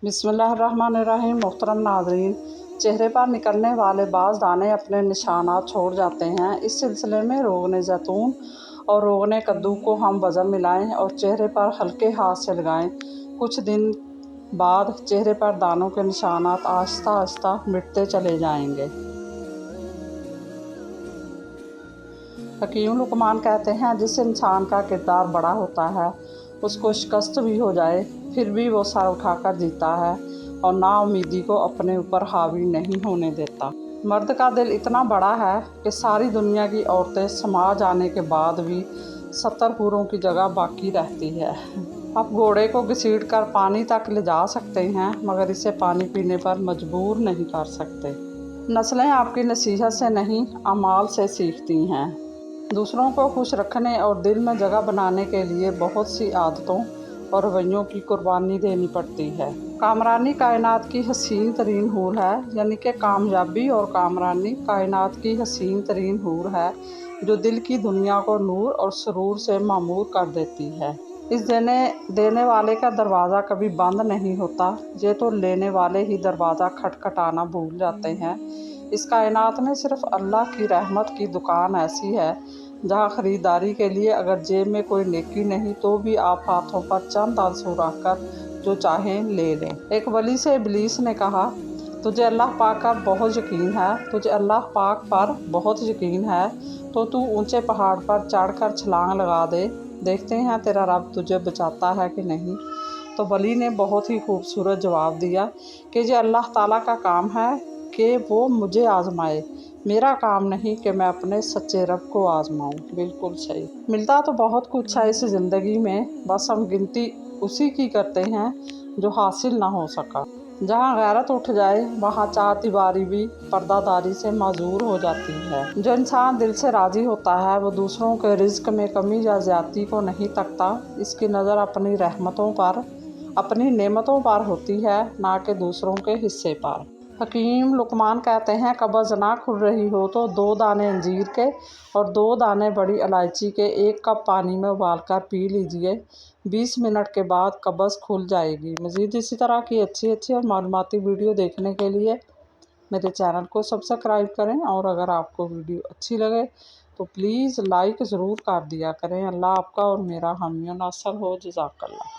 बिस्मिल्लाहिर्रहमानिर्रहीम। मोहतरम नाज़रीन, चेहरे पर निकलने वाले बाज़ दाने अपने निशानात छोड़ जाते हैं। इस सिलसिले में रोगन ज़ैतून और रोगन कद्दू को हम वज़न मिलाएं और चेहरे पर हल्के हाथ से लगाएं। कुछ दिन बाद चेहरे पर दानों के निशानात आहिस्ता आहिस्ता मिटते चले जाएंगे। हकीम लुकमान कहते हैं, जिस इंसान का किरदार बड़ा होता है उसको शिकस्त भी हो जाए फिर भी वो सर उठाकर जीता है और नाउमीदी को अपने ऊपर हावी नहीं होने देता। मर्द का दिल इतना बड़ा है कि सारी दुनिया की औरतें समा जाने के बाद भी 70 हूरों की जगह बाकी रहती है। आप घोड़े को घसीट कर पानी तक ले जा सकते हैं मगर इसे पानी पीने पर मजबूर नहीं कर सकते। नस्लें आपकी नसीहत से नहीं, अमाल से सीखती हैं। दूसरों को खुश रखने और दिल में जगह बनाने के लिए बहुत सी आदतों और रवैयों की कुर्बानी देनी पड़ती है। कामरानी कायनात की हसीन तरीन हूर है, यानी कि कामयाबी और कामरानी कायनात की हसीन तरीन हूर है जो दिल की दुनिया को नूर और सुरूर से मामूर कर देती है। इस देने वाले का दरवाज़ा कभी बंद नहीं होता, ये तो लेने वाले ही दरवाज़ा खटखटाना भूल जाते हैं। इस कायनात में सिर्फ अल्लाह की रहमत की दुकान ऐसी है जहाँ ख़रीदारी के लिए अगर जेब में कोई नेकी नहीं तो भी आप हाथों पर चंद आंसू रख कर जो चाहें ले लें। एक वली से इब्लीस ने कहा, तुझे अल्लाह पाक पर बहुत यकीन है, तुझे अल्लाह पाक पर बहुत यकीन है तो तू ऊंचे पहाड़ पर चढ़कर छलांग लगा दे, देखते हैं तेरा रब तुझे बचाता है कि नहीं। तो वली ने बहुत ही खूबसूरत जवाब दिया कि ये अल्लाह ताला का काम है कि वो मुझे आजमाए, मेरा काम नहीं कि मैं अपने सच्चे रब को आजमाऊं। बिल्कुल सही। मिलता तो बहुत कुछ है इस ज़िंदगी में, बस हम गिनती उसी की करते हैं जो हासिल ना हो सका। जहाँ गैरत उठ जाए वहाँ चार दीवारी भी पर्दादारी से माजूर हो जाती है। जो इंसान दिल से राज़ी होता है वो दूसरों के रिज्क में कमी या ज़्यादती को नहीं तकता। इसकी नज़र अपनी रहमतों पर, अपनी नेमतों पर होती है, ना कि दूसरों के हिस्से पर। हकीम लुकमान कहते हैं, कब्ज़ ना खुल रही हो तो 2 दाने अंजीर के और 2 दाने बड़ी इलायची के 1 कप पानी में उबालकर पी लीजिए। 20 मिनट के बाद कब्ज़ खुल जाएगी। मज़ीद इसी तरह की अच्छी और मालूमाती वीडियो देखने के लिए मेरे चैनल को सब्सक्राइब करें और अगर आपको वीडियो अच्छी लगे तो प्लीज़ लाइक ज़रूर कर दिया करें। अल्लाह आपका और मेरा हामी नासर हो। जज़ाकल्लाह।